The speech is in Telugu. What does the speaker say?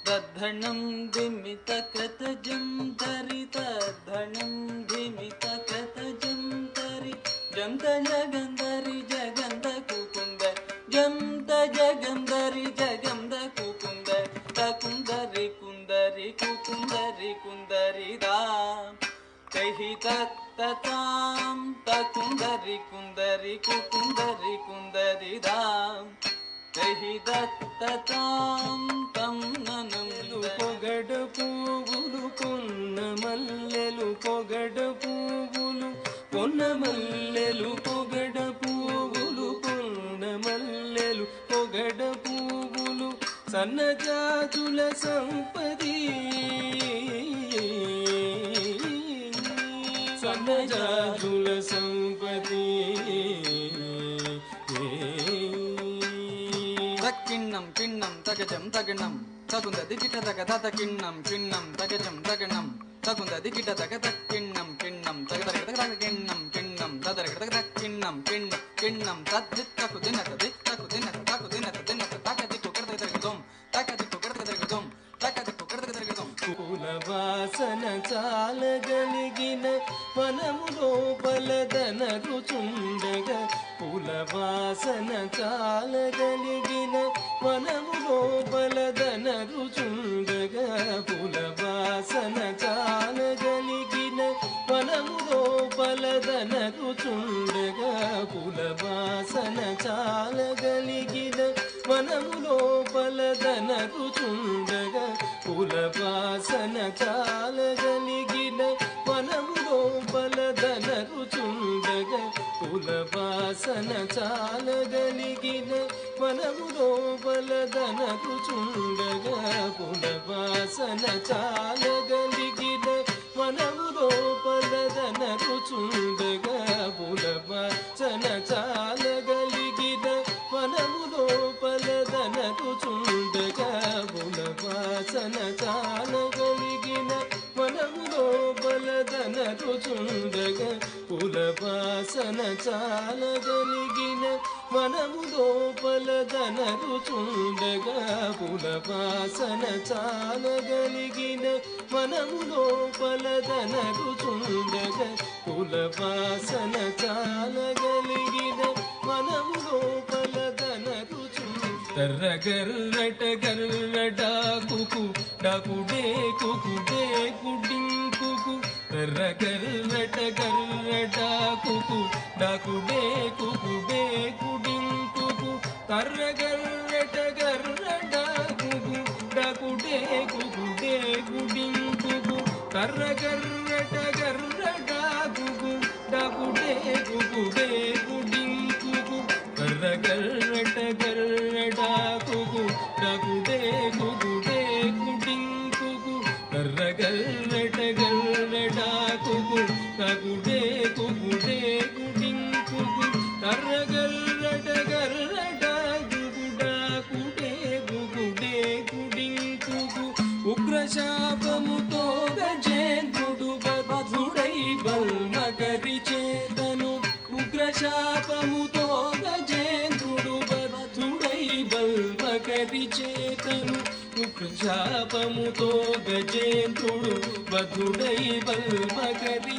తద్ధనం ధిమిత కృతజం ధరి తద్ధనం ధిమిత కృతజం ధరి జంత జగంధరి జగంధ కుకుంద జంత జగంధరి జగంధ కుకుంద తకుందరి కుందరి కుకుందరి కుందరి దాం కహి తత్తాం తకుందరి కుందరి కుకుందరి కుందరి దాం కహి దత్తతాం తం ననము పొగడ పువ్వులు కొన్న మల్లెలు పొగడ పువ్వులు కొన్న మల్లెలు పొగడ పువ్వులు కొన్న మల్లెలు పొగడ పువ్వులు సన్నజాజుల సంపది సన్నజాజుల సంపది తక్కిన్నం కిన్నం తగజం తగనం తగుంద దిగిట తగ తత కిన్నం కిన్నం తగజం తగనం తగుంద దిగిట తగ తక్కిన్నం కిన్నం తగ తగ తగ కిన్నం కిన్నం తదర తగ కిన్నం కిన్నం కిన్నం తద్దిత్తకు దినత దిత్తకు దినత తకు దినత దినత తకదికు కడత తిరగదం తకదికు కడత తిరగదం తకదికు కడత తిరగదం పూల వాసన చాలగలిగిన వనము లోపల రుచుండగా పూల వాసన చాలగలిగిన వనము లోపల రుచుండగా పూల వాసన చాలగలిగిన వనము లోపల రుచుండగా పూల వాసన చాలగలిగిన వనము లోపల రుచుండగా పూల వాసన చాలగలిగిన వనము లోపల రుచుండగా పూల వాసన చాలగలిగిన వనము లోపల రుచుండగా పూల వాసన చాలగలిగిన వనము లోపల రుచుండగా పూల వాసన చాలగలిగిన వనము లోపల రుచుండగా పూల వాసన చాలగలిగిన వనము లోపల రుచుండగా పూల వాసన చాలగలిగిన వనము లోపల రుచుండగా పూల వాసన చాలగలిగిన వనము లోపల రుచుండగా పూల వాసన చాలగలిగిన వనము లోపల గర్రట గర్రడాకుకు డాకుడే కుకుడే కుడింకుకు గర్రట గర్రడాకుకు డాకుడే కుకుడే కుడింకుకు కర్రగర్రట గర్రడాకుకు డాకుడే కుకుడే కుడింకుకు కర్రగర్రట గర్రడాకుకు డాకుడే కుకుడే కుడింకుకు కర్రగర్రట గర్రడాకుకు డాకుడే కుకుడే కుడింకుకు కర్రగర్రట గర్రడాకుకు డాకుడే కుకుడే కుడింకుకు కర్రగర్రట గర్రడాకుకు డాకుడే కుకుడే కుడింకుకు ఉగ్రశాపముతో గజేంద్రుడు బద్ధుడై బల్మకరి చేతను ఉగ్రశాపముతో గజేంద్రుడు బద్ధుడై బల్మకరి చేతను ఉగ్రశాపముతో గజేంద్రుడు బద్ధుడై బల్మకరి